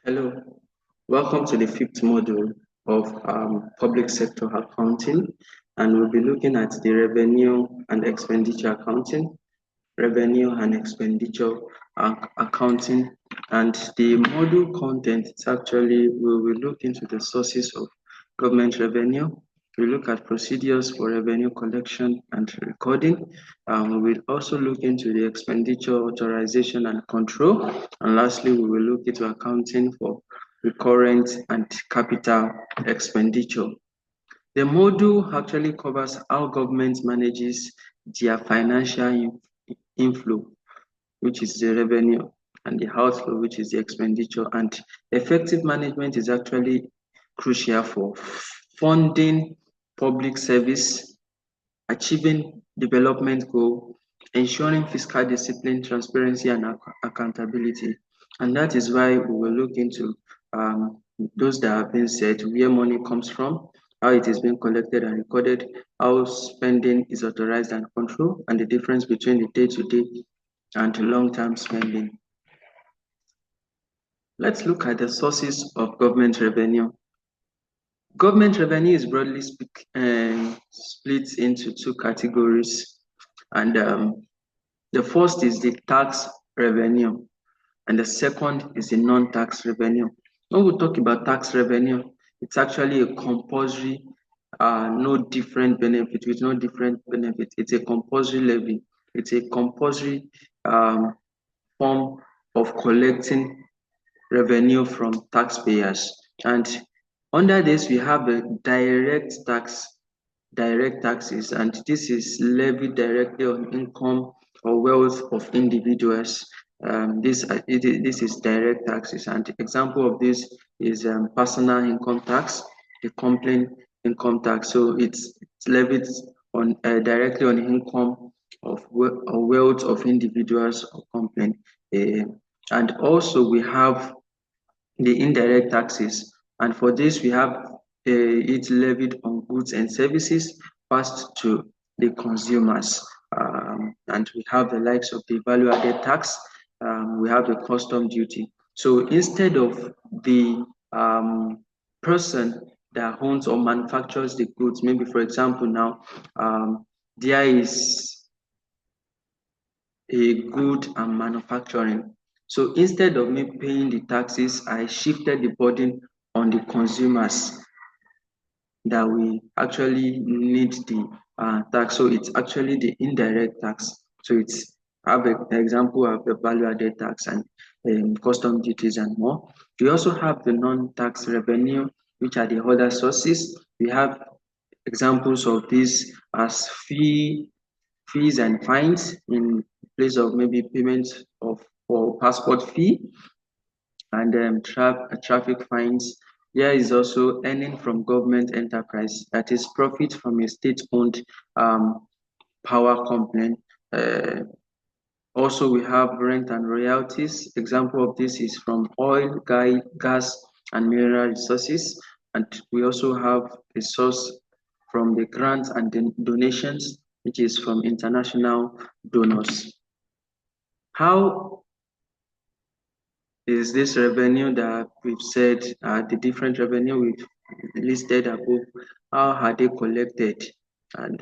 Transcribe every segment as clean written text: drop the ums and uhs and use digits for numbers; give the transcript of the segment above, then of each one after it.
Hello, welcome to the fifth module of public sector accounting, and we'll be looking at the revenue and expenditure accounting, revenue and expenditure accounting, and the module content is actually we will look into the sources of government revenue. We look at procedures for revenue collection and recording. We will also look into the expenditure authorization and control. And lastly, we will look into accounting for recurrent and capital expenditure. The module actually covers how government manages their financial inflow, which is the revenue, and the outflow, which is the expenditure. And effective management is actually crucial for funding public service, achieving development goal, ensuring fiscal discipline, transparency, and accountability. And that is why we will look into those that have been said, where money comes from, how it is being collected and recorded, how spending is authorized and controlled, and the difference between the day-to-day and long-term spending. Let's look at the sources of government revenue. Government revenue is broadly split into two categories, and the first is the tax revenue, and the second is the non-tax revenue. When we talk about tax revenue, it's actually a compulsory, no different benefit, with no different benefit. It's a compulsory levy. It's a compulsory form of collecting revenue from taxpayers. And under this, we have the direct taxes, and this is levied directly on income or wealth of individuals. This is direct taxes, and example of this is personal income tax, the company income tax. So it's levied on directly on income of or wealth of individuals or company. And also we have the indirect taxes, and for this we have it levied on goods and services passed to the consumers. And we have the likes of the value-added tax, we have the custom duty. So instead of the person that owns or manufactures the goods, maybe for example now, there is a good and manufacturing. So instead of me paying the taxes, I shifted the burden on the consumers that we actually need the tax. So it's actually the indirect tax. So it's have an example of the value-added tax and custom duties and more. We also have the non-tax revenue, which are the other sources. We have examples of this as fees and fines in place of maybe payment of for passport fee, and traffic fines. There is also earning from government enterprise, that is profit from a state-owned power company. Also, we have rent and royalties. Example of this is from oil, gas, and mineral resources. And we also have a source from the grants and donations, which is from international donors. How is this revenue that we've said, the different revenue we've listed above, how are they collected? And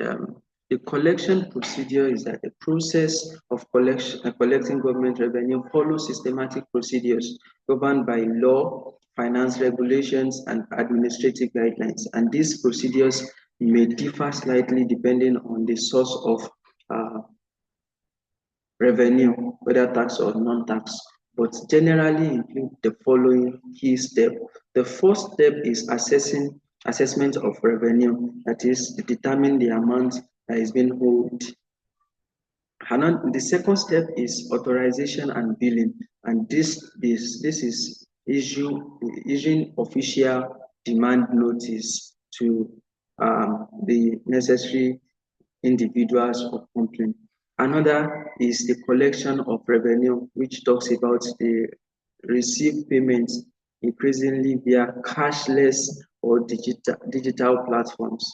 the collection procedure is that the process of collecting government revenue follows systematic procedures governed by law, finance regulations, and administrative guidelines. And these procedures may differ slightly depending on the source of revenue, whether tax or non-tax, but generally include the following key steps. The first step is assessment of revenue, that is, determine the amount that is being owed. The second step is authorization and billing, and this is issuing official demand notice to the necessary individuals or company. Another is the collection of revenue, which talks about the received payments increasingly via cashless or digital platforms.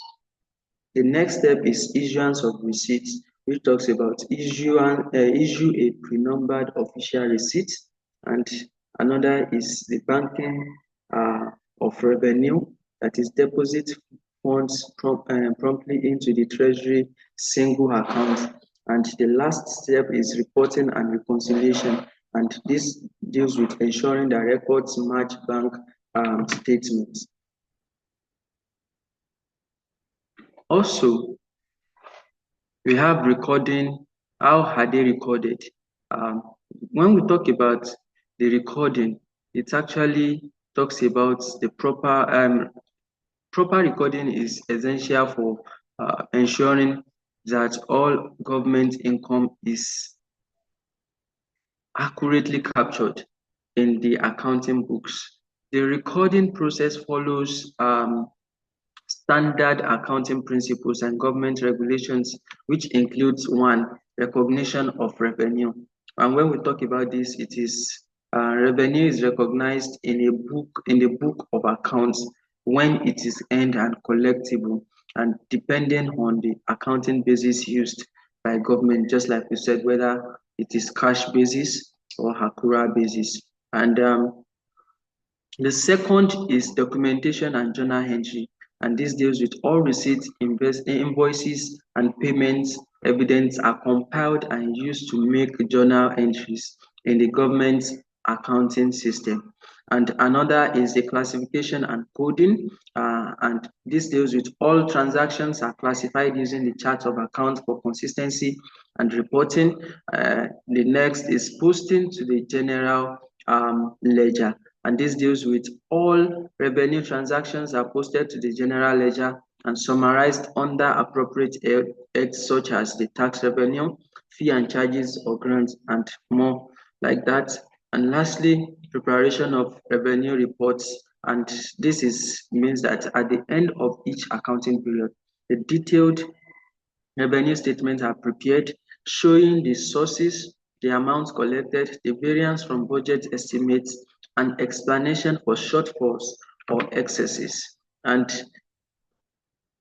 The next step is issuance of receipts, which talks about issue a pre-numbered official receipt. And Another is the banking of revenue, that is deposit funds promptly into the treasury single account. And the last step is reporting and reconciliation. And this deals with ensuring that records match bank statements. Also, we have recording. How are they recorded? When we talk about the recording, it actually talks about the proper recording is essential for ensuring that all government income is accurately captured in the accounting books. The recording process follows standard accounting principles and government regulations, which includes one, recognition of revenue. And when we talk about this, it is revenue is recognized in the book of accounts when it is earned and collectible, and depending on the accounting basis used by government, just like we said, whether it is cash basis or accrual basis. And the second is documentation and journal entry, and this deals with all receipts, invoices, and payments evidence are compiled and used to make journal entries in the government's accounting system. And another is the classification and coding, and this deals with all transactions are classified using the chart of account for consistency and reporting. The next is posting to the general ledger, and this deals with all revenue transactions are posted to the general ledger and summarized under appropriate heads such as the tax revenue, fee and charges or grants, and more like that. And lastly, preparation of revenue reports. And this means that at the end of each accounting period, the detailed revenue statements are prepared, showing the sources, the amounts collected, the variance from budget estimates, and explanation for shortfalls or excesses. And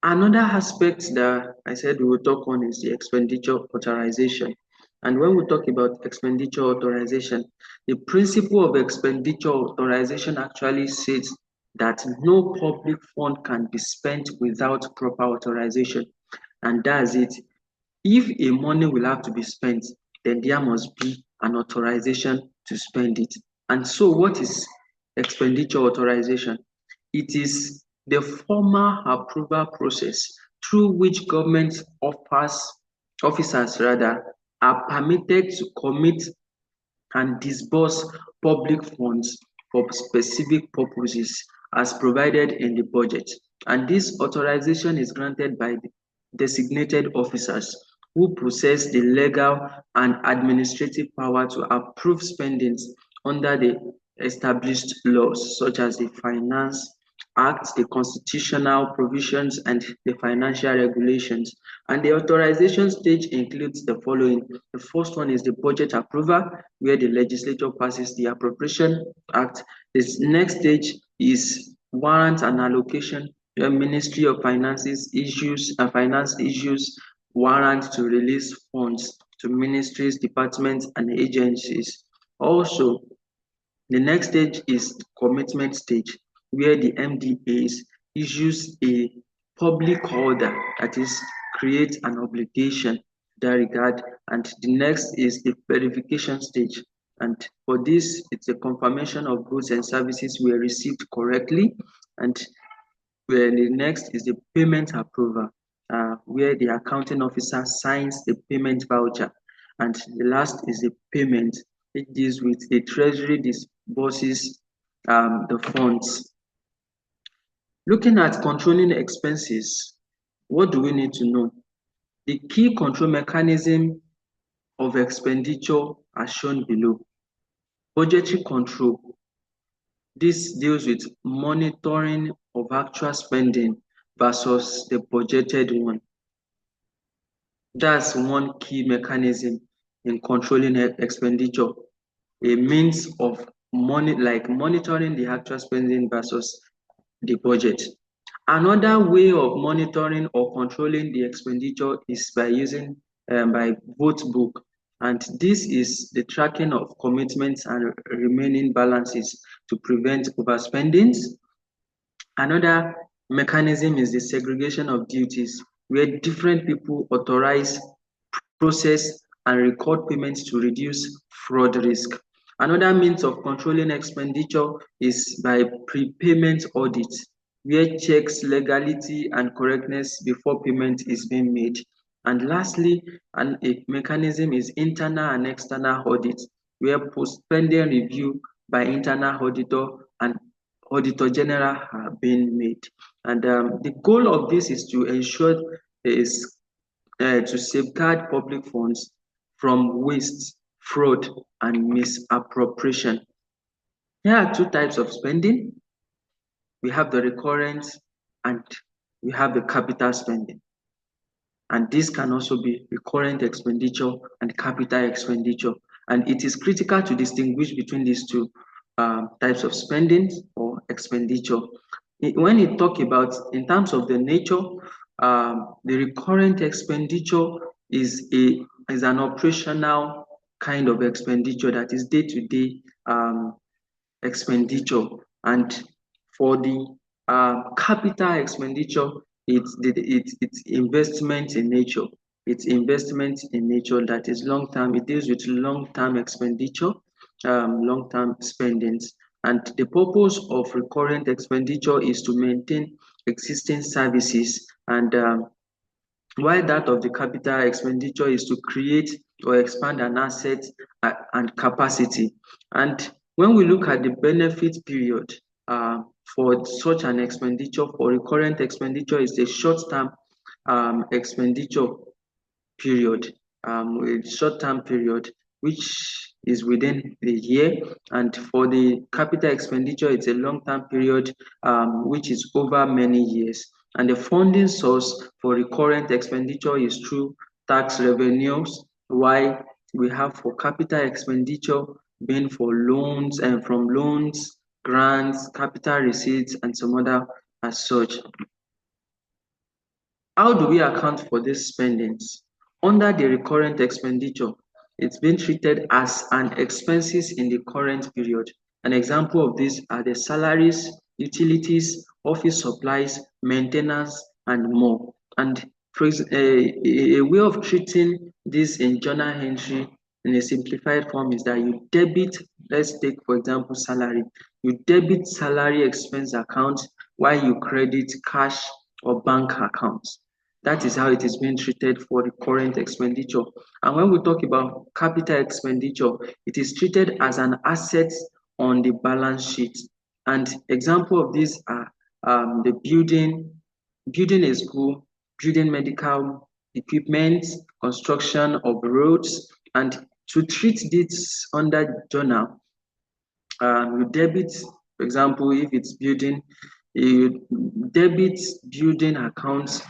another aspect that I said we will talk on is the expenditure authorization. And when we talk about expenditure authorization, the principle of expenditure authorization actually says that no public fund can be spent without proper authorization. And that's it. If a money will have to be spent, then there must be an authorization to spend it. And so what is expenditure authorization? It is the formal approval process through which government officers are permitted to commit and disburse public funds for specific purposes as provided in the budget. And this authorization is granted by the designated officers who possess the legal and administrative power to approve spendings under the established laws, such as the Finance Act, the constitutional provisions, and the financial regulations. And the authorization stage includes the following. The first one is the budget approval, where the legislature passes the Appropriation Act. This next stage is warrant and allocation, where Ministry of Finances finance issues warrant to release funds to ministries, departments, and agencies. Also, the next stage is commitment stage, where the MDAs issues a public order, that is, create an obligation in that regard. And the next is the verification stage. And for this, it's a confirmation of goods and services were received correctly. And where the next is the payment approval, where the accounting officer signs the payment voucher. And the last is the payment. It deals with the treasury disburses the funds. Looking at controlling expenses, what do we need to know? The key control mechanism of expenditure are shown below. Budgetary control. This deals with monitoring of actual spending versus the budgeted one. That's one key mechanism in controlling expenditure, a means of monitoring the actual spending versus the budget. Another way of monitoring or controlling the expenditure is by using by vote book. And this is the tracking of commitments and remaining balances to prevent overspendings. Another mechanism is the segregation of duties, where different people authorize, process, and record payments to reduce fraud risk. Another means of controlling expenditure is by prepayment audit, where checks legality and correctness before payment is being made. And lastly, a mechanism is internal and external audit, where post-spending review by internal auditor and auditor general have been made. And the goal of this is to ensure is to safeguard public funds from waste, fraud, and misappropriation. Here are two types of spending. We have the recurrent and we have the capital spending. And this can also be recurrent expenditure and capital expenditure. And it is critical to distinguish between these two types of spending or expenditure. When you talk about in terms of the nature, the recurrent expenditure is an operational kind of expenditure that is day-to-day expenditure. And for the capital expenditure, it's investment in nature. It's investment in nature that is long-term. It deals with long-term expenditure, long-term spendings. And the purpose of recurrent expenditure is to maintain existing services, and while that of the capital expenditure is to create or expand an asset and capacity. And when we look at the benefit period for such an expenditure, for recurrent expenditure, is a short-term expenditure period, a short-term period, which is within the year. And for the capital expenditure, it's a long-term period, which is over many years. And the funding source for recurrent expenditure is through tax revenues, while we have for capital expenditure being for loans and from loans, grants, capital receipts, and some other as such. How do we account for these spendings? Under the recurrent expenditure, it's been treated as an expenses in the current period. An example of this are the salaries, utilities, office supplies, maintenance, and more. And a way of treating this in journal entry in a simplified form is that you debit, let's take for example salary, you debit salary expense account while you credit cash or bank accounts. That is how it is being treated for the current expenditure. And when we talk about capital expenditure, it is treated as an asset on the balance sheet. And example of this are the building a school, building medical equipment, construction of roads. And to treat this under journal, you debit, for example, if it's building, you debit building accounts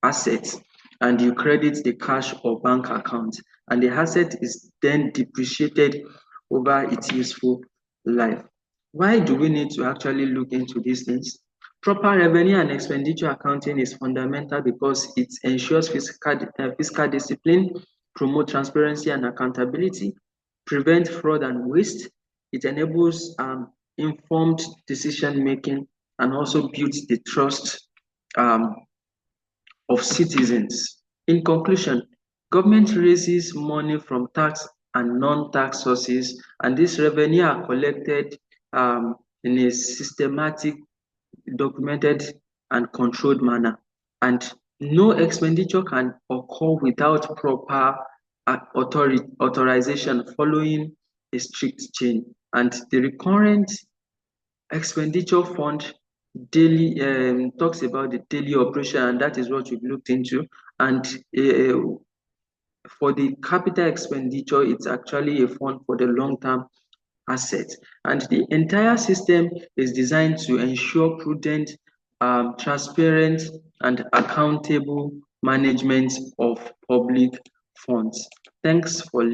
assets and you credit the cash or bank account, and the asset is then depreciated over its useful life. Why do we need to actually look into these things? Proper revenue and expenditure accounting is fundamental because it ensures fiscal discipline, promote transparency and accountability, prevent fraud and waste. It enables informed decision making and also builds the trust of citizens. In conclusion, government raises money from tax and non-tax sources, and this revenue are collected in a systematic, documented, and controlled manner. And no expenditure can occur without proper authorization following a strict chain. And the recurrent expenditure fund daily talks about the daily operation, and that is what we've looked into. And for the capital expenditure, it's actually a fund for the long-term assets. And the entire system is designed to ensure prudent, transparent, and accountable management of public funds. Thanks for listening.